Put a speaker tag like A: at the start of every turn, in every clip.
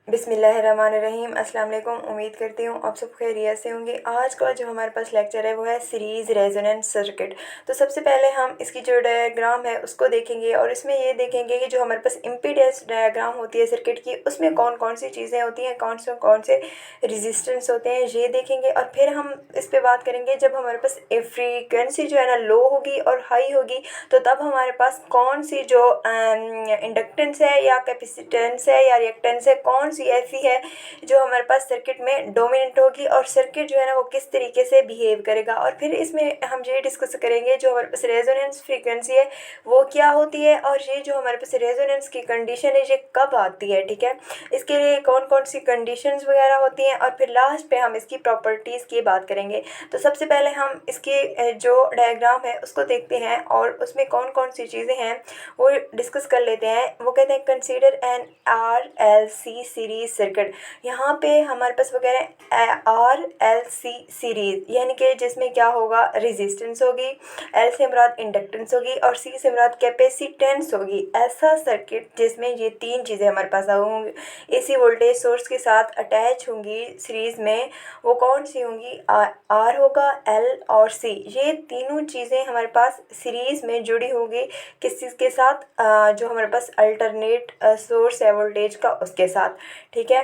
A: बिस्मिल्लाहिर्रहमानिर्रहीम। अस्सलाम वालेकुम। उम्मीद करती हूँ आप सब खैरियत से होंगे। आज का जो हमारे पास लेक्चर है वो है सीरीज़ रेजोनेंस सर्किट। तो सबसे पहले हम इसकी जो डायग्राम है उसको देखेंगे और इसमें ये देखेंगे कि जो हमारे पास इम्पीडेंस डायग्राम होती है सर्किट की, उसमें कौन कौन सी चीज़ें होती हैं, कौन से रेजिस्टेंस होते हैं, ये देखेंगे। और फिर हम इस पर बात करेंगे जब हमारे पास फ्रीक्वेंसी जो है ना लो होगी और हाई होगी तो तब हमारे पास कौन सी जो इंडक्टेंस है या कैपेसिटेंस है या रिएक्टेंस है, कौन सी ऐसी है जो हमारे पास सर्किट में डोमिनेंट होगी और सर्किट जो है ना वो किस तरीके से बिहेव करेगा। और फिर इसमें हम ये डिस्कस करेंगे जो हमारे पास रेजोनेंस फ्रीक्वेंसी है वो क्या होती है और ये जो हमारे पास रेजोनेंस की कंडीशन है ये कब आती है, ठीक है। इसके लिए कौन कौन सी कंडीशंस वगैरह होती हैं और फिर लास्ट पे हम इसकी प्रॉपर्टीज़ की बात करेंगे। तो सबसे पहले हम इसके जो डायग्राम है उसको देखते हैं और उसमें कौन कौन सी चीज़ें हैं वो डिस्कस कर लेते हैं। वो कहते हैं consider an RLC series circuit. यहाँ पे हमारे पास वगैरह RLC सीरीज यानी कि जिसमें क्या होगा, रेजिस्टेंस होगी, L से मुराद इंडक्टेंस होगी और C से मुराद कैपेसिटेंस होगी। ऐसा सर्किट जिसमें ये तीन चीज़ें हमारे पास होंगी, AC वोल्टेज सोर्स के साथ अटैच होंगी सीरीज़ में, वो कौन सी होंगी, R होगा, L और C। ये तीनों चीज़ें हमारे पास सीरीज़ में जुड़ी होंगी किस चीज़ के साथ, जो हमारे पास अल्टरनेट सोर्स है वोल्टेज का उसके साथ, ठीक है।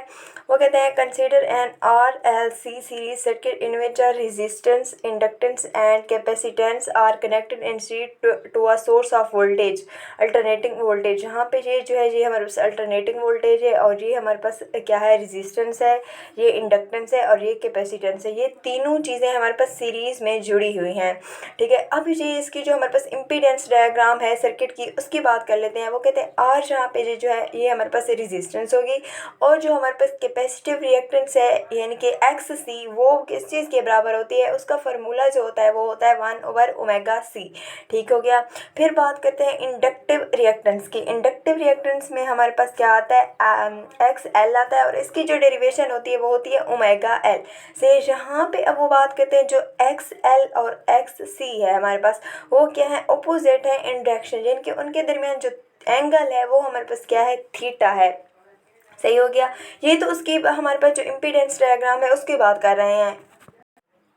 A: वो कहते हैं consider an RLC series circuit in which resistance, inductance and capacitance are connected in series to a source of voltage alternating voltage. यहाँ पे ये जो है ये हमारे पास अल्टरनेटिंग वोल्टेज है और ये हमारे पास क्या है, रेजिस्टेंस है, ये इंडक्टेंस है और ये कैपेसिटेंस है। ये तीनों चीज़ें हमारे पास सीरीज़ में जुड़ी हुई हैं, ठीक है। अब ये इसकी जो हमारे पास इम्पीडेंस डायग्राम है सर्किट की उसकी बात कर लेते हैं। वो कहते हैं आर जहाँ पे जो है ये हमारे पास रेजिस्टेंस होगी और जो हमारे पास कैपेसिटिव रिएक्टेंस है यानी कि XC वो किस चीज़ के बराबर होती है, उसका फार्मूला जो होता है वो होता है 1/ωc, ठीक हो गया। फिर बात करते हैं इंडक्टिव रिएक्टेंस की। इंडक्टिव रिएक्टेंस में हमारे पास क्या आता है, XL आता है और इसकी जो डेरिवेशन होती है वो होती है ωL से। यहाँ पे अब वो बात करते हैं जो XL और XC है हमारे पास वो क्या है, अपोजिट है इन डायरेक्शन, यानी कि उनके दरमियान जो एंगल है वो हमारे पास क्या है, थीटा है। सही हो गया। ये तो उसकी हमारे पास जो इम्पीडेंस डायग्राम है उसकी बात कर रहे हैं।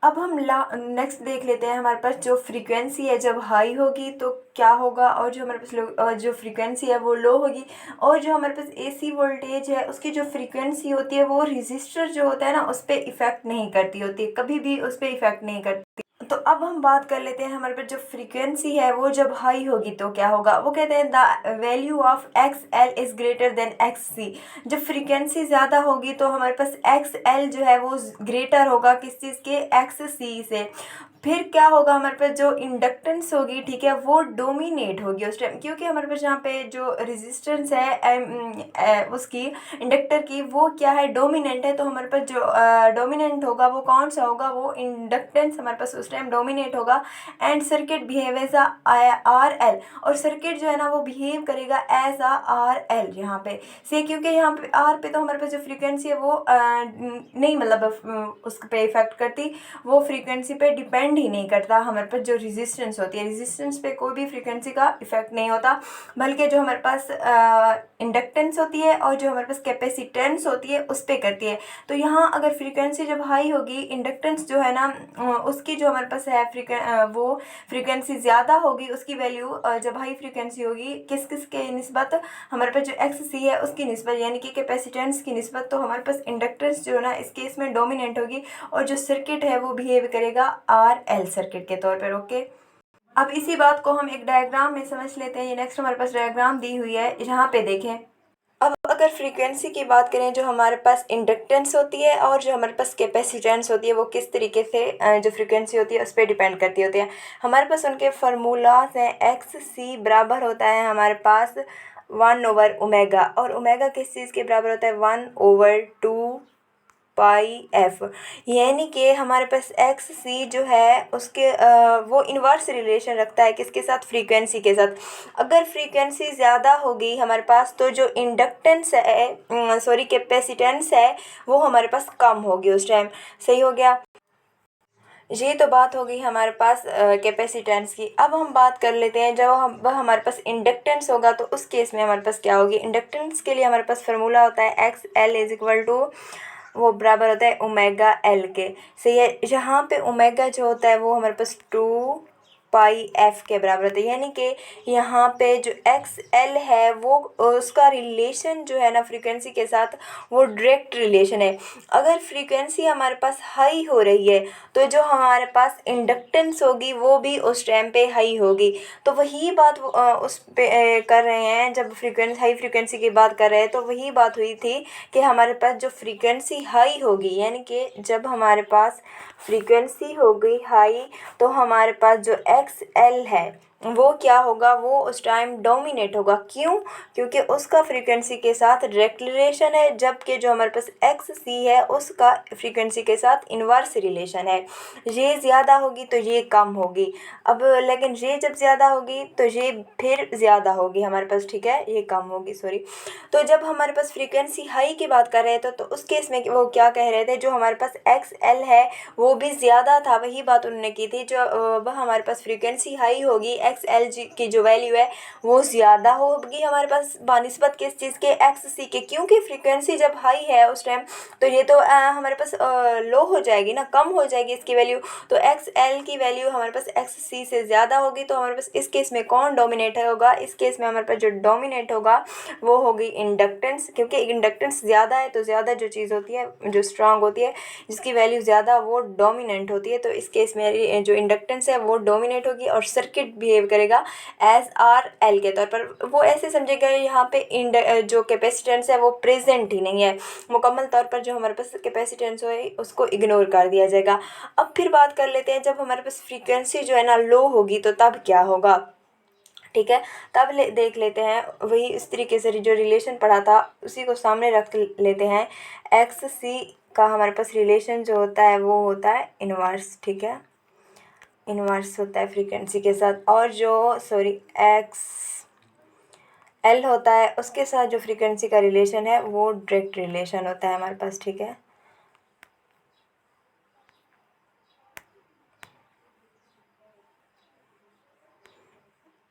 A: अब हम नेक्स्ट देख लेते हैं हमारे पास जो फ्रीक्वेंसी है जब हाई होगी तो क्या होगा और जो हमारे पास जो फ्रीक्वेंसी है वो लो होगी और जो हमारे पास AC वोल्टेज है उसकी जो फ्रीक्वेंसी होती है वो रजिस्टर जो होता है ना उस पर इफ़ेक्ट नहीं करती होती है, कभी भी उस पर इफ़ेक्ट नहीं करती। तो अब हम बात कर लेते हैं हमारे पास जो फ्रीक्वेंसी है वो जब हाई होगी तो क्या होगा। वो कहते हैं the value of XL is greater than XC। जब फ्रीक्वेंसी ज़्यादा होगी तो हमारे पास XL जो है वो ग्रेटर होगा किस चीज़ के, XC से। फिर क्या होगा, हमारे पास जो इंडक्टेंस होगी, ठीक है, वो डोमिनेट होगी उस टाइम, क्योंकि हमारे पास यहाँ पे जो रेजिस्टेंस है उसकी इंडक्टर की वो क्या है, डोमिनेंट है। तो हमारे पास जो डोमिनेंट होगा वो कौन सा होगा, वो इंडक्टेंस हमारे पास उस टाइम डोमिनेट होगा। And circuit behave as RL, और सर्किट जो है ना वो बिहेव करेगा एज RL यहाँ पे से, क्योंकि यहाँ पे R पे तो हमारे पास जो फ्रीक्वेंसी है वो नहीं, मतलब उस पर इफेक्ट करती, वो फ्रीक्वेंसी पे डिपेंड ही नहीं करता। हमारे पास जो रेजिस्टेंस होती है, रेजिस्टेंस पे कोई भी फ्रीक्वेंसी का इफेक्ट नहीं होता, बल्कि जो हमारे पास इंडक्टेंस होती है और जो हमारे पास कैपेसिटेंस होती है उस पर करती है। तो यहाँ अगर फ्रीक्वेंसी जब हाई होगी, इंडक्टेंस जो है ना उसकी जो हमारे पास है वो फ्रीक्वेंसी ज़्यादा होगी, उसकी वैल्यू जब हाई फ्रीक्वेंसी होगी किस किस के निस्बत, हमारे पास जो XC है उसकी निस्बत, यानी कि कैपेसिटेंस की निस्बत। तो हमारे पास इंडक्टेंस जो है ना इस केस में डोमिनेंट होगी और जो सर्किट है वो बिहेव करेगा RL सर्किट के तौर पर, ओके। अब इसी बात को हम एक डायग्राम में समझ लेते हैं। ये नेक्स्ट हमारे पास डायग्राम दी हुई है, यहाँ पे देखें। अब अगर फ्रीक्वेंसी की बात करें, जो हमारे पास इंडक्टेंस होती है और जो हमारे पास कैपेसिटेंस होती है वो किस तरीके से जो फ्रीक्वेंसी होती है उस पर डिपेंड करती होती है। हमारे पास उनके फार्मूलाज हैं। XC बराबर होता है हमारे पास 1/ω, और ओमेगा किस चीज़ के बराबर होता है, 1/2πf, यानी कि हमारे पास XC जो है उसके वो इन्वर्स रिलेशन रखता है किसके साथ, फ्रीक्वेंसी के साथ। अगर फ्रीक्वेंसी ज़्यादा होगी हमारे पास तो जो इंडक्टेंस है, सॉरी कैपेसिटेंस है, वो हमारे पास कम होगी उस टाइम। सही हो गया। ये तो बात हो गई हमारे पास कैपेसिटेंस की। अब हम बात कर लेते हैं जब हमारे पास इंडक्टेंस होगा तो उस केस में हमारे पास क्या होगी। इंडक्टेंस के लिए हमारे पास फार्मूला होता है X L is equal to, वो बराबर होता है ओमेगा एल के। सही है। यहाँ पे ओमेगा जो होता है वो हमारे पास 2 पाई एफ के बराबर होता है, यानी कि यहाँ पे जो एक्स एल है वो उसका रिलेशन जो है ना फ्रीक्वेंसी के साथ, वो डायरेक्ट रिलेशन है। अगर फ्रीक्वेंसी हमारे पास हाई हो रही है तो जो हमारे पास इंडक्टेंस होगी वो भी उस टाइम पे हाई होगी। तो वही बात उस पे कर रहे हैं, जब हाई फ्रीक्वेंसी की बात कर रहे हैं तो वही बात हुई थी कि हमारे पास जो फ्रीक्वेंसी हाई होगी, यानी कि जब हमारे पास फ्रीक्वेंसी हो गई हाई तो हमारे पास जो एक्स एल है वो क्या होगा, वो उस टाइम डोमिनेट होगा। क्यों? क्योंकि उसका फ्रीक्वेंसी के साथ डायरेक्ट रिलेशन है, जबकि जो हमारे पास एक्स सी है उसका फ्रीक्वेंसी के साथ इन्वर्स रिलेशन है। ये ज़्यादा होगी तो ये कम होगी। अब लेकिन ये जब ज़्यादा होगी तो ये फिर ज़्यादा होगी हमारे पास, ठीक है, ये कम होगी, सॉरी। तो जब हमारे पास फ्रीक्वेंसी हाई की बात कर रहे थे तो उस केस में वो क्या कह रहे थे, जो हमारे पास एक्स एल है वो भी ज़्यादा था, वही बात उन्होंने की थी। जो वह हमारे पास फ्रीक्वेंसी हाई होगी, एक्स एल जी की जो वैल्यू है वो ज़्यादा होगी हमारे पास बानिस्बत किस चीज़ के, एक्स सी के। क्योंकि फ्रीक्वेंसी जब हाई है उस टाइम तो ये तो हमारे पास लो हो जाएगी ना, कम हो जाएगी इसकी वैल्यू। तो एक्स एल की वैल्यू हमारे पास एक्स सी से ज़्यादा होगी। तो हमारे पास इस केस में कौन डोमिनेट होगा, इस केस में हमारे पास जो डोमिनेट होगा वो होगी इंडक्टेंस। क्योंकि इंडक्टेंस ज़्यादा है तो ज़्यादा जो चीज़ होती है जो स्ट्रांग होती है, जिसकी वैल्यू ज़्यादा वो डोमिनेंट होती है। तो इस केस में जो इंडक्टेंस है वो डोमिनेट होगी और सर्किट बिहेव करेगा एज आर एल के तौर पर। वो ऐसे समझेगा यहाँ पे जो कैपेसिटेंस है वो प्रेजेंट ही नहीं है, मुकम्मल तौर पर जो हमारे पास कैपेसिटेंस है उसको इग्नोर कर दिया जाएगा। अब फिर बात कर लेते हैं जब हमारे पास फ्रीक्वेंसी जो है ना लो होगी तो तब क्या होगा, ठीक है। तब देख लेते हैं, वही इस तरीके से जो रिलेशन पढ़ा था उसी को सामने रख लेते हैं। एक्स सी का हमारे पास रिलेशन जो होता है वो होता है इनवर्स, ठीक है, इनवर्स होता है फ्रीक्वेंसी के साथ। और जो सॉरी एक्स एल होता है उसके साथ जो फ्रीक्वेंसी का रिलेशन है वो डायरेक्ट रिलेशन होता है हमारे पास, ठीक है।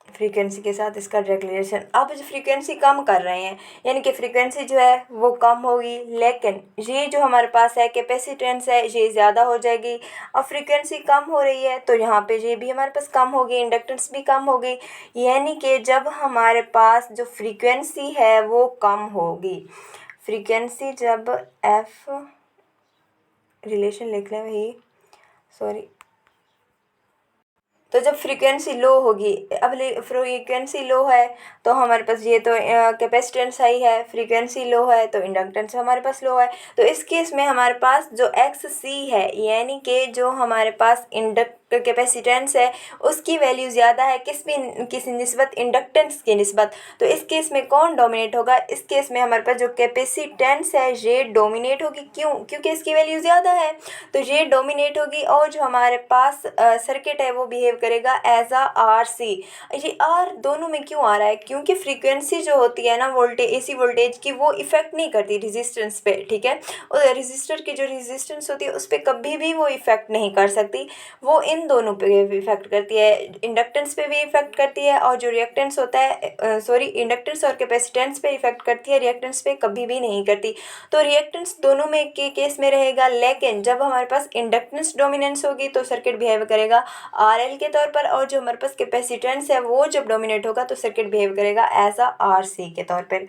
A: फ्रीक्वेंसी के साथ इसका डायरेक्ट रिलेशन। अब जो फ्रीक्वेंसी कम कर रहे हैं, यानी कि फ्रीक्वेंसी जो है वो कम होगी, लेकिन ये जो हमारे पास है कैपेसिटेंस है ये ज़्यादा हो जाएगी। अब फ्रीक्वेंसी कम हो रही है तो यहाँ पे ये भी हमारे पास कम होगी, इंडक्टेंस भी कम होगी। यानी कि जब हमारे पास जो फ्रीक्वेंसी है वो कम होगी, फ्रीक्वेंसी जब एफ रिलेशन लिख लें वही, सॉरी, तो जब फ्रीक्वेंसी लो होगी, अब फ्रीक्वेंसी लो है तो हमारे पास ये तो कैपेसिटेंस हाई है, फ्रीक्वेंसी लो है तो इंडक्टेंस हमारे पास लो है। तो इस केस में हमारे पास जो एक्स सी है, यानी कि जो हमारे पास कैपेसिटेंस है उसकी वैल्यू ज़्यादा है किसी निस्बत इंडक्टेंस की निस्बत। तो इस केस में कौन डोमिनेट होगा, इस केस में हमारे पास जो कैपेसिटेंस है ये डोमिनेट होगी। क्यों? क्योंकि इसकी वैल्यू ज़्यादा है तो ये डोमिनेट होगी। और जो हमारे पास सर्किट है वो बिहेव करेगा एज आ आर सी। ये आर दोनों में क्यों आ रहा है? क्योंकि फ्रीक्वेंसी जो होती है ना वोल्टेज, एसी वोल्टेज की, वो इफेक्ट नहीं करती रेजिस्टेंस पे, ठीक है। और रेजिस्टर की जो रेजिस्टेंस होती है उस पर कभी भी वो इफेक्ट नहीं कर सकती, वो इन दोनों पे इफेक्ट करती है, इंडक्टेंस पे भी इफेक्ट करती है और जो रिएक्टेंस होता है सॉरी इंडक्टेंस और कैपेसिटेंस पे इफेक्ट करती है, रिएक्टेंस पे कभी भी नहीं करती। तो रिएक्टेंस दोनों में के केस में रहेगा, लेकिन जब हमारे पास इंडक्टेंस डोमिनेंस होगी तो सर्किट बिहेव करेगा आर एल के तौर पर, और जो हमारे पास कैपेसिटेंस है वो जब डोमिनेट होगा तो सर्किट बिहेव करेगा एज आ आर सी के तौर पर।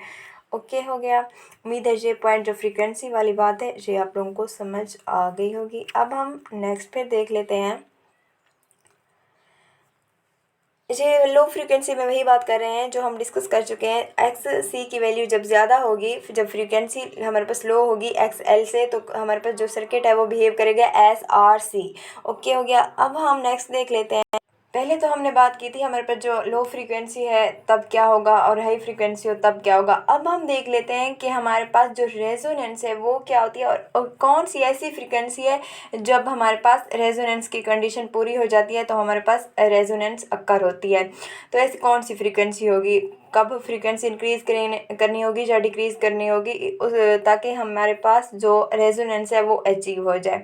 A: ओके हो गया। उम्मीद है ये पॉइंट जो फ्रीक्वेंसी वाली बात है ये आप लोगों को समझ आ गई होगी। अब हम नेक्स्ट पे देख लेते हैं, ये लो फ्रीक्वेंसी में वही बात कर रहे हैं जो हम डिस्कस कर चुके हैं। एक्स सी की वैल्यू जब ज़्यादा होगी, जब फ्रीक्वेंसी हमारे पास लो होगी एक्स एल से, तो हमारे पास जो सर्किट है वो बिहेव करेगा एस आर सी। ओके हो गया। अब हम नेक्स्ट देख लेते हैं। पहले तो हमने बात की थी हमारे पास जो लो फ्रीक्वेंसी है तब क्या होगा और हाई फ्रीक्वेंसी हो तब क्या होगा। अब हम देख लेते हैं कि हमारे पास जो रेजोनेंस है वो क्या होती है और कौन सी ऐसी फ्रीक्वेंसी है जब हमारे पास रेजोनेंस की कंडीशन पूरी हो जाती है तो हमारे पास रेजोनेंस अक्कर होती है। तो ऐसी कौन सी फ्रीक्वेंसी होगी, कब फ्रीक्वेंसी इंक्रीज करनी होगी या डिक्रीज़ करनी होगी ताकि हमारे पास जो रेजोनेंस है वो अचीव हो जाए।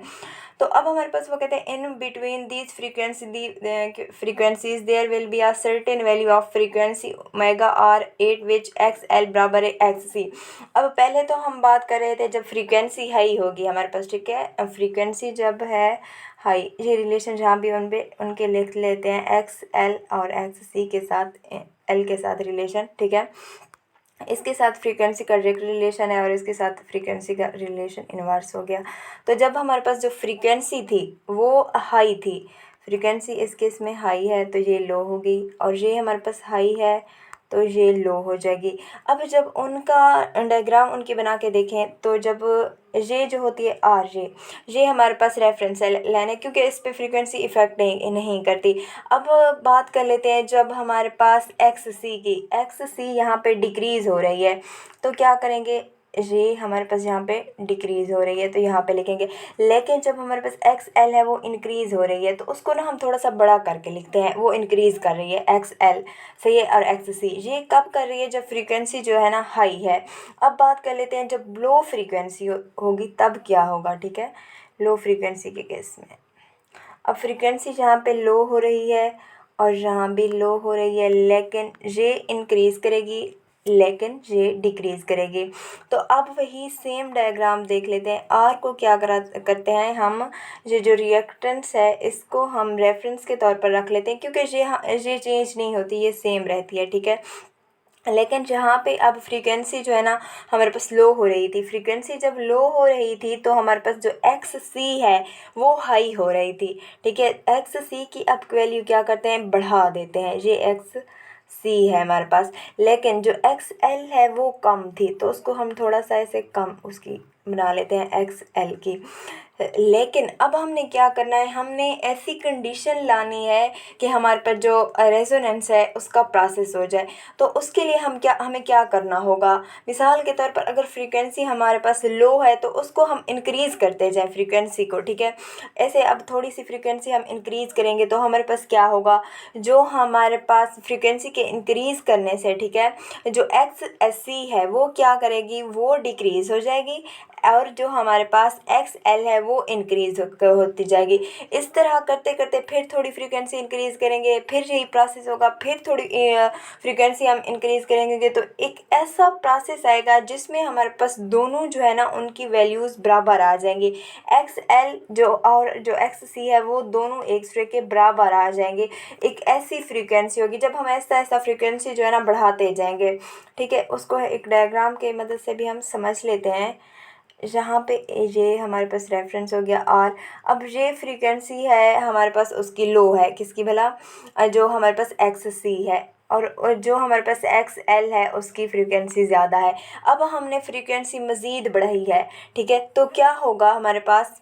A: तो अब हमारे पास वो कहते हैं in between these frequencies there will be a certain value of frequency omega R at which X L बराबर है एक्स सी। अब पहले तो हम बात कर रहे थे जब फ्रीक्वेंसी हाई होगी हमारे पास, ठीक है, फ्रीक्वेंसी जब है हाई, ये रिलेशन जहाँ भी उनके लिख लेते हैं एक्स एल और एक्स सी के साथ एल के साथ रिलेशन, ठीक है। इसके साथ फ्रीक्वेंसी का डायरेक्ट रिलेशन है और इसके साथ फ्रीक्वेंसी का रिलेशन इन्वर्स हो गया। तो जब हमारे पास जो फ्रीक्वेंसी थी वो हाई थी, फ्रीक्वेंसी इस केस में हाई है तो ये लो होगी, और ये हमारे पास हाई है तो ये लो हो जाएगी। अब जब उनका डायग्राम उनकी बना के देखें तो जब ये जो होती है आर ये हमारे पास रेफरेंस लाइन है क्योंकि इस पे फ्रीक्वेंसी इफ़ेक्ट नहीं करती। अब बात कर लेते हैं जब हमारे पास एक्स सी यहाँ पे डिक्रीज़ हो रही है तो क्या करेंगे, ये हमारे पास यहाँ पे डिक्रीज़ हो रही है तो यहाँ पे लिखेंगे। लेकिन जब हमारे पास एक्स एल है वो इंक्रीज़ हो रही है तो उसको ना हम थोड़ा सा बड़ा करके लिखते हैं, वो इंक्रीज़ कर रही है एक्स एल, सही है। और एक्स सी ये कब कर रही है, जब फ्रीक्वेंसी जो है ना हाई है। अब बात कर लेते हैं जब लो फ्रीक्वेंसी होगी तब क्या होगा, ठीक है, लो फ्रीक्वेंसी के केस में। अब फ्रीक्वेंसी जहाँ पे लो हो रही है और यहाँ भी लो हो रही है, लेकिन ये इंक्रीज़ करेगी लेकिन ये डिक्रीज़ करेगी। तो अब वही सेम डायग्राम देख लेते हैं। आर को क्या करते हैं हम, ये जो रिएक्टेंस है इसको हम रेफरेंस के तौर पर रख लेते हैं क्योंकि ये चेंज नहीं होती, ये सेम रहती है, ठीक है। लेकिन जहाँ पे अब फ्रीक्वेंसी जो है ना हमारे पास लो हो रही थी, फ्रीक्वेंसी जब लो हो रही थी तो हमारे पास जो एक्स सी है वो हाई हो रही थी, ठीक है। एक्स सी की अब वैल्यू क्या करते हैं, बढ़ा देते हैं, ये एक्स सी है हमारे पास। लेकिन जो एक्स एल है वो कम थी तो उसको हम थोड़ा सा ऐसे कम उसकी बना लेते हैं एक्स एल की। लेकिन अब हमने क्या करना है, हमने ऐसी कंडीशन लानी है कि हमारे पास जो रेजोनेंस है उसका प्रोसेस हो जाए। तो उसके लिए हमें क्या करना होगा, मिसाल के तौर पर अगर फ्रीक्वेंसी हमारे पास लो है तो उसको हम इंक्रीज़ करते जाएं फ्रीक्वेंसी को, ठीक है। ऐसे अब थोड़ी सी फ्रीक्वेंसी हम इंक्रीज़ करेंगे तो हमारे पास क्या होगा, जो हमारे पास फ्रीक्वेंसी के इंक्रीज़ करने से, ठीक है, जो एक्स एस सी है वो क्या करेगी, वो डिक्रीज़ हो जाएगी और जो हमारे पास एक्स एल है वो इंक्रीज़ होती जाएगी। इस तरह करते करते फिर थोड़ी फ्रीक्वेंसी इंक्रीज़ करेंगे, फिर यही प्रोसेस होगा, फिर थोड़ी फ्रीक्वेंसी हम इंक्रीज़ करेंगे तो एक ऐसा प्रोसेस आएगा जिसमें हमारे पास दोनों जो है ना उनकी वैल्यूज़ बराबर आ जाएंगी। एक्स एल और जो एक्स सी है वो दोनों एक दूसरे के बराबर आ जाएंगे। एक ऐसी फ्रीक्वेंसी होगी जब हम ऐसा ऐसा फ्रीक्वेंसी जो है ना बढ़ाते जाएंगे, ठीक है। उसको एक डायग्राम की मदद से भी हम समझ लेते हैं। जहाँ पे ये हमारे पास रेफरेंस हो गया आर। अब ये फ्रीक्वेंसी है हमारे पास उसकी लो है, किसकी भला, जो हमारे पास एक्स सी है, और जो हमारे पास एक्स एल है उसकी फ्रीक्वेंसी ज़्यादा है। अब हमने फ्रीक्वेंसी मज़ीद बढ़ाई है, ठीक है, तो क्या होगा, हमारे पास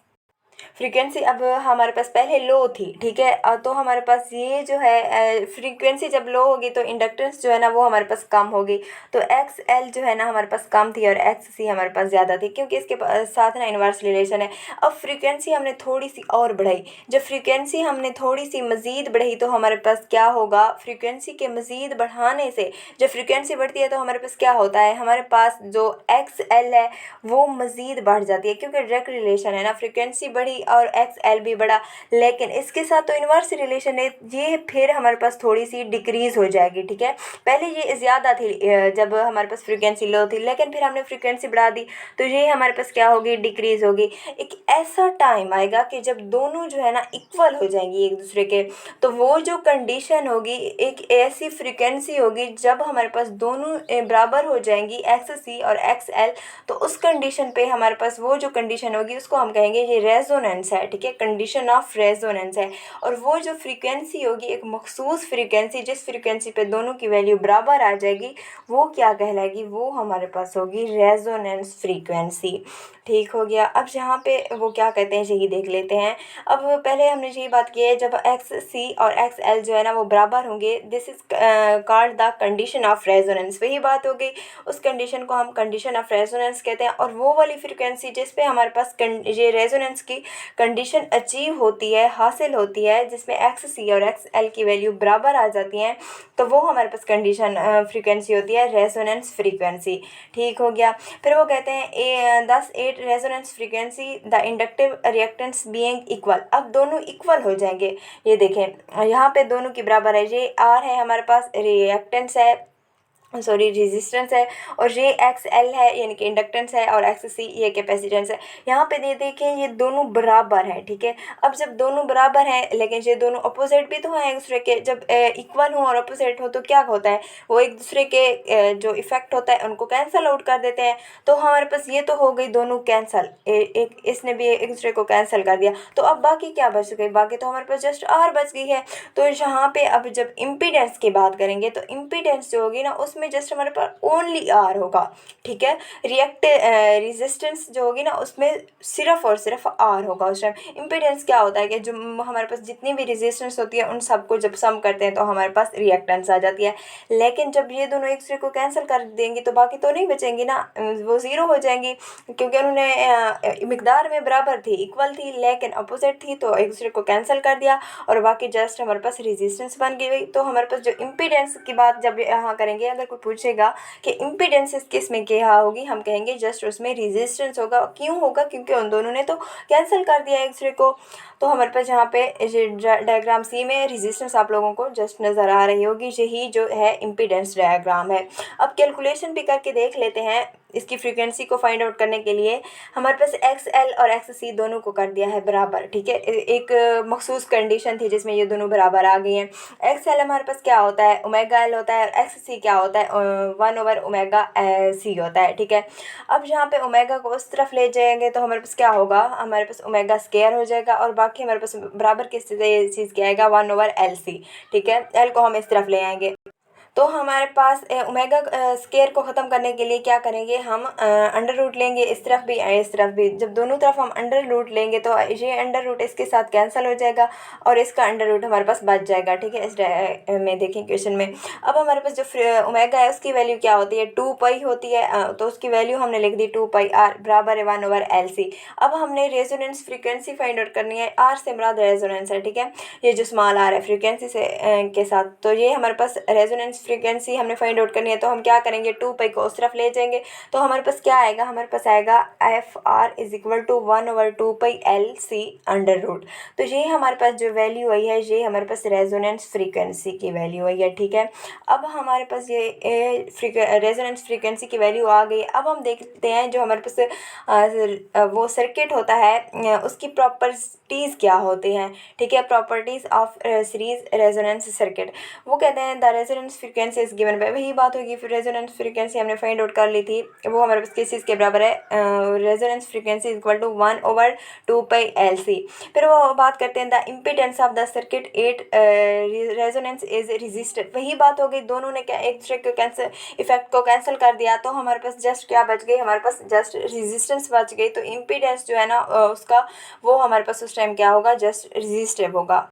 A: फ्रीक्वेंसी अब हमारे पास पहले लो थी, ठीक है, तो हमारे पास ये जो है फ्रीक्वेंसी जब लो होगी तो इंडक्टेंस जो है ना वो हमारे पास कम होगी। तो एक्स एल जो है ना हमारे पास कम थी और एक्स सी हमारे पास ज़्यादा थी क्योंकि इसके साथ ना इन्वर्स रिलेशन है। अब फ्रीक्वेंसी हमने थोड़ी सी और बढ़ाई, जब फ्रीक्वेंसी हमने थोड़ी सी मज़ीद बढ़ाई तो हमारे पास क्या होगा, फ्रीक्वेंसी के मज़ीद बढ़ाने से जब फ्रीक्वेंसी बढ़ती है तो हमारे पास क्या होता है, हमारे पास जो एक्स एल है वो मज़ीद बढ़ जाती है क्योंकि डायरेक्ट रिलेशन है ना, फ्रीक्वेंसी बढ़ी और एक्स एल भी बढ़ा। लेकिन इसके साथ तो इन्वर्स रिलेशन है, ये फिर हमारे पास थोड़ी सी डिक्रीज़ हो जाएगी, ठीक है। पहले ये ज़्यादा थी जब हमारे पास फ्रीक्वेंसी लो थी, लेकिन फिर हमने फ्रीक्वेंसी बढ़ा दी तो ये हमारे पास क्या होगी, डिक्रीज़ होगी। एक ऐसा टाइम आएगा कि जब दोनों जो है ना इक्वल हो जाएंगी एक दूसरे के, तो वो जो कंडीशन होगी एक ऐसी फ्रीक्वेंसी होगी जब हमारे पास दोनों बराबर हो जाएंगी एक्स सी और एक्स एल। तो उस कंडीशन पे हमारे पास वो जो कंडीशन होगी उसको हम कहेंगे ये रेजोनेंस है, ठीक है, कंडीशन ऑफ रेजोनेंस है। और वो जो फ्रीक्वेंसी होगी एक मखसूस फ्रीक्वेंसी, जिस फ्रीक्वेंसी पे दोनों की वैल्यू बराबर आ जाएगी वो क्या कहलाएगी, वो हमारे पास होगी रेजोनेंस फ्रीक्वेंसी। ठीक हो गया। अब यहाँ पे वो क्या कहते हैं यही देख लेते हैं। अब पहले हमने यही बात की है जब एक्स सी और एक्स एल जो है ना वो बराबर होंगे, this is called the condition of resonance. वही बात हो गई, उस कंडीशन को हम कंडीशन ऑफ रेजोनेंस कहते हैं। और वो वाली फ्रीक्वेंसी जिस पे हमारे पास ये रेजोनेंस की कंडीशन अचीव होती है, हासिल होती है, जिसमें एक्स सी और एक्स एल की वैल्यू बराबर आ जाती हैं, तो वो हमारे पास कंडीशन फ्रीक्वेंसी होती है रेजोनेंस फ्रीक्वेंसी। ठीक हो गया। फिर वो कहते हैं 8 resonance frequency the inductive reactance being equal. अब दोनों इक्वल हो जाएंगे, ये देखें यहाँ पे दोनों की बराबर है। ये आर है हमारे पास, रिएक्टेंस है, सॉरी रेजिस्टेंस है, और ये एक्स एल है यानी कि इंडक्टेंस है, और एक्स सी ये कैपेसिटेंस है। यहाँ पे देखें ये दोनों बराबर हैं। ठीक है, अब जब दोनों बराबर हैं लेकिन ये दोनों अपोजिट भी तो हैं एक दूसरे के, जब इक्वल हो और अपोजिट हो तो क्या होता है, वो एक दूसरे के जो इफेक्ट होता है उनको कैंसिल आउट कर देते हैं। तो हमारे पास ये तो हो गई दोनों कैंसिल, एक इसने भी एक दूसरे को कैंसिल कर दिया, तो अब बाकी क्या बच गई, बाकी तो हमारे पास जस्ट आर बच गई है। तो यहाँ पे अब जब इम्पीडेंस की बात करेंगे तो इम्पीडेंस जो होगी ना उसमें जस्ट हमारे पास ओनली आर होगा। ठीक है, रेजिस्टेंस जो होगी ना उसमें सिर्फ और सिर्फ आर होगा उस टाइम। इम्पीडेंस क्या होता है कि जो हमारे पास जितनी भी रेजिस्टेंस होती है उन सबको जब सम करते हैं तो हमारे पास रिएक्टेंस आ जाती है। लेकिन जब ये दोनों एक दूसरे को कैंसिल कर देंगी तो बाकी तो नहीं बचेंगी ना, वो ज़ीरो हो जाएंगी, क्योंकि उन्होंने मिकदार में बराबर थी, इक्वल थी, लेकिन अपोजिट थी तो एक दूसरे को कैंसिल कर दिया और बाकी जस्ट हमारे पास रेजिस्टेंस बन गई। तो हमारे पास जो इम्पीडेंस की बात जब यहाँ करेंगे, अगर कोई पूछेगा कि इम्पीडेंस इस केस में क्या होगी, हम कहेंगे जस्ट उसमें रेजिस्टेंस होगा। क्यों होगा, क्योंकि उन दोनों ने तो कैंसिल कर दिया एक दूसरे को। तो हमारे पास यहाँ पे डायग्राम सी में रेजिस्टेंस आप लोगों को जस्ट नज़र आ रही होगी, यही जो है इम्पीडेंस डायग्राम है। अब कैलकुलेशन भी करके देख लेते हैं इसकी फ्रीक्वेंसी को फाइंड आउट करने के लिए। हमारे पास एक्स एल और एक्स सी दोनों को कर दिया है बराबर। ठीक है, एक मखसूस कंडीशन थी जिसमें ये दोनों बराबर आ गई हैं। एक्स एल हमारे पास क्या होता है, ओमेगा एल होता है, और एक्स सी क्या होता है, 1/ओमेगा सी होता है। ठीक है, अब यहाँ पे ओमेगा को उस तरफ ले जाएंगे तो हमारे पास क्या होगा, हमारे पास ओमेगा स्क्वायर हो जाएगा, और बाकी हमारे पास बराबर किस चीज़ क्या आएगा, 1/LC। ठीक है, एल को हम इस तरफ ले आएंगे तो हमारे पास ओमेगा स्केयर को ख़त्म करने के लिए क्या करेंगे, हम अंडर रूट लेंगे, इस तरफ भी इस तरफ भी। जब दोनों तरफ हम अंडर रूट लेंगे तो ये अंडर रूट इसके साथ कैंसिल हो जाएगा और इसका अंडर रूट हमारे पास बच जाएगा। ठीक है, इस में देखें क्वेश्चन में। अब हमारे पास जो ओमेगा है उसकी वैल्यू क्या होती है, 2 पाई होती है, तो उसकी वैल्यू हमने लिख दी 2 पाई बराबर है 1/LC। अब हमने रेजोनेंस फ्रीक्वेंसी फाइंड आउट करनी है, आर से मुराद रेजोनेंस है। ठीक है, ये जो स्मॉल आर है फ्रीक्वेंसी से के साथ, तो ये हमारे पास रेजोनेंस फ्रीक्वेंसी हमने फाइंड आउट करनी है। तो हम क्या करेंगे, 2 पाई को उस तरफ ले जाएंगे तो हमारे पास क्या आएगा, हमारे पास आएगा FR = 1/2 पाई LC अंडर रूट। तो ये हमारे पास जो वैल्यू आई है ये हमारे पास रेजोनेंस फ्रीक्वेंसी की वैल्यू आई है। ठीक है, अब हमारे पास ये रेजोनेंस फ्रीक्वेंसी की वैल्यू आ गई। अब हम देखते हैं जो हमारे पास वो सर्किट होता है उसकी प्रॉपर्टीज़ क्या होती हैं। ठीक है, properties of series resonance circuit. वो कहते हैं the resonance frequency is given by, वही बात होगी, फिर रेजोनेंस फ्रीक्वेंसी हमने फाइंड आउट कर ली थी, वो हमारे पास किस चीज़ के बराबर है, रेजोनेंस फ्रीक्वेंसी = 1/2 पाई LC। फिर वो बात करते हैं the impedance of the circuit 8 resonance is resistance. वही बात हो गई, दोनों ने क्या एक दूसरे को कैंसिल इफेक्ट को कैंसिल कर दिया, तो हमारे पास जस्ट क्या बच गई, हमारे पास जस्ट रेजिस्टेंस बच गई। तो इम्पीडेंस जो है ना उसका वो हमारे पास उस टाइम क्या होगा, जस्ट रेजिस्टिव होगा।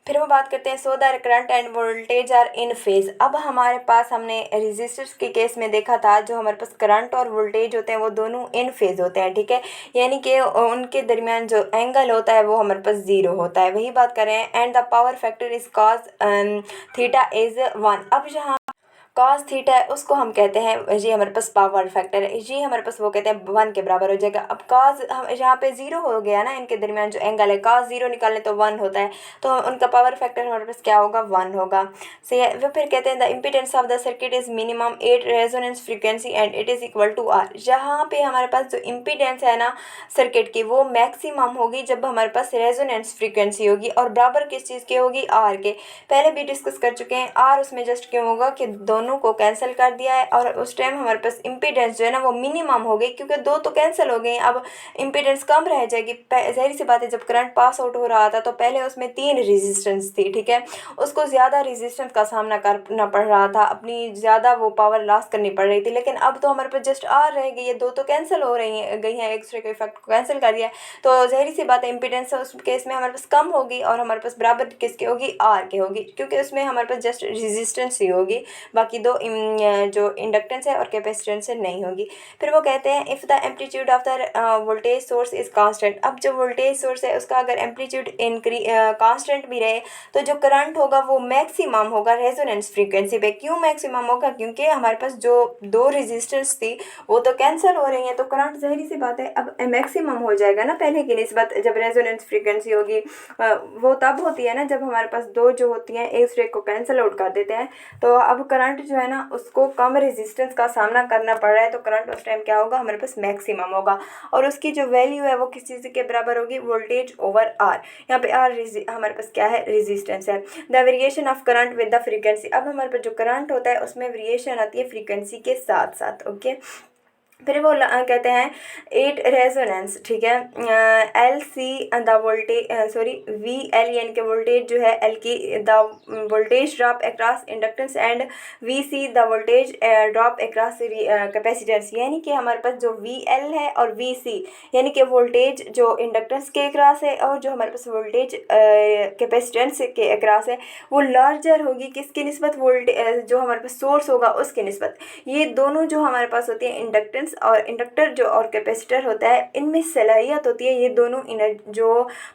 A: फिर वो बात करते हैं so the current and voltage are in phase. अब हमारे पास हमने रेजिस्टर्स के केस में देखा था जो हमारे पास करंट और वोल्टेज होते हैं वो दोनों इन फेज होते हैं। ठीक है, यानी कि उनके दरमियान जो एंगल होता है वो हमारे पास 0 होता है। वही बात कर रहे हैं and the power factor is cos theta is 1। अब यहाँ कॉस थीटा है उसको हम कहते हैं, ये हमारे पास पावर फैक्टर है, ये हमारे पास वो कहते हैं 1 के बराबर हो जाएगा। अब कॉस हम यहाँ पे 0 हो गया ना, इनके दरमियान जो एंगल है कॉस 0 निकालें तो 1 होता है, तो उनका पावर फैक्टर हमारे पास क्या होगा, 1 होगा। सही है, वो फिर कहते हैं the impedance of the circuit is minimum 8 resonance frequency and it is equal to R. यहाँ पे हमारे पास जो इम्पीडेंस है ना सर्किट की वो मैक्सिमम होगी जब हमारे पास रेजोनेंस फ्रीक्वेंसी होगी, और बराबर किस चीज़ की होगी, आर के। पहले भी डिस्कस कर चुके हैं, आर उसमें जस्ट क्यों होगा कि दोनों को कैंसिल कर दिया है, और उस टाइम हमारे पास इम्पीडेंस जो है ना वो मिनिमम हो गई, क्योंकि 2 तो कैंसिल हो गई, अब इम्पीडेंस कम रह जाएगी। जाहिर सी बात है, जब करंट पास आउट हो रहा था तो पहले उसमें 3 रेजिस्टेंस थी। ठीक है, उसको ज़्यादा रेजिस्टेंस का सामना करना पड़ रहा था, अपनी ज़्यादा वो पावर लॉस करनी पड़ रही थी, लेकिन अब तो हमारे पास जस्ट आर रह गई है, 2 तो कैंसिल हो रही हैं गई हैं, एक दूसरे के इफेक्ट को कैंसिल कर दिया है, तो जाहिर सी बात है इम्पीडेंस उस केस में हमारे पास कम होगी और हमारे पास बराबर किसकी होगी, आर के होगी, क्योंकि उसमें हमारे पास जस्ट रेजिस्टेंस ही होगी, बाकी बाकी दो जो इंडक्टेंस है और कैपेसिटेंस है नहीं होगी। फिर वो कहते हैं if the amplitude of the voltage source is constant. अब जो वोल्टेज सोर्स है उसका अगर एम्पलीट्यूड कांस्टेंट भी रहे तो जो करंट होगा वो मैक्सिमम होगा रेजोनेंस फ्रीक्वेंसी पे। क्यों मैक्सिमम होगा? क्योंकि हमारे पास जो दो रेजिस्टेंस थी वो तो कैंसिल हो रही हैं, तो करंट ज़ाहिर सी बात है अब मैक्सिमम हो जाएगा ना पहले की निस्बत। जब रेजोनेंस फ्रीक्वेंसी होगी वो तब होती है ना जब हमारे पास दो जो होती हैं एक दूसरे को कैंसिल आउट कर देते हैं। तो अब करंट जो है ना उसको कम रेजिस्टेंस का सामना करना पड़ रहा है, तो करंट उस टाइम क्या होगा? हमारे पास मैक्सिमम होगा। और उसकी जो वैल्यू है वो किस चीज़ के बराबर होगी? Voltage over R. यहाँ पे आर हमारे पास क्या है? रेजिस्टेंस है। The variation of current with the frequency. अब हमारे पास जो करंट होता है उसमें वेरिएशन आती है फ्रीक्वेंसी के साथ साथ। ओके, फिर वो कहते हैं एट रेजोनेंस, ठीक है, L C the voltage sorry V L यानी कि वोल्टेज जो है एल की the voltage drop across inductance and V C the voltage drop across capacitance. यानी कि हमारे पास जो वी एल है और वी सी यानी कि वोल्टेज जो इंडक्टेंस के अक्रॉस है और जो हमारे पास वोल्टेज कैपेसिटेंस के अक्रॉस है वो लार्जर होगी किसकी निस्बत? वोल्टेज जो हमारे पास सोर्स होगा उसकी निस्बत। ये दोनों जो हमारे पास होती है इंडक्टेंस और इंडक्टर जो और कैपेसिटर होता है इनमें सलाहियत होती है ये दोनों जो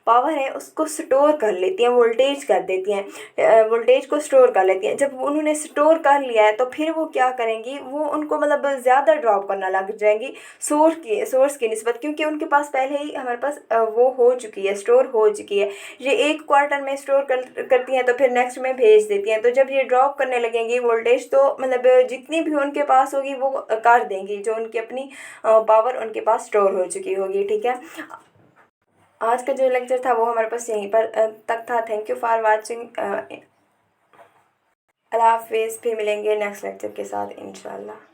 A: पावर है उसको स्टोर कर लेती हैं, वोल्टेज कर देती हैं, वोल्टेज को स्टोर कर लेती हैं। जब उन्होंने स्टोर कर लिया है तो फिर वो क्या करेंगी? वो उनको मतलब ज़्यादा ड्रॉप करना लग जाएंगी सोर्स की निस्बत, क्योंकि उनके पास पहले ही हमारे पास वो हो चुकी है, स्टोर हो चुकी है। ये एक क्वार्टर में स्टोर करती हैं तो फिर नेक्स्ट में भेज देती हैं। तो जब ये ड्रॉप करने लगेंगी वोल्टेज तो मतलब जितनी भी उनके पास होगी वो कर देंगी, जो उनकी अपनी पावर उनके पास स्टोर हो चुकी होगी। ठीक है, आज का जो लेक्चर था वो हमारे पास यहीं पर तक था। Thank you for watching. अल्लाह हाफिज़। फिर मिलेंगे नेक्स्ट लेक्चर के साथ इंशाल्लाह।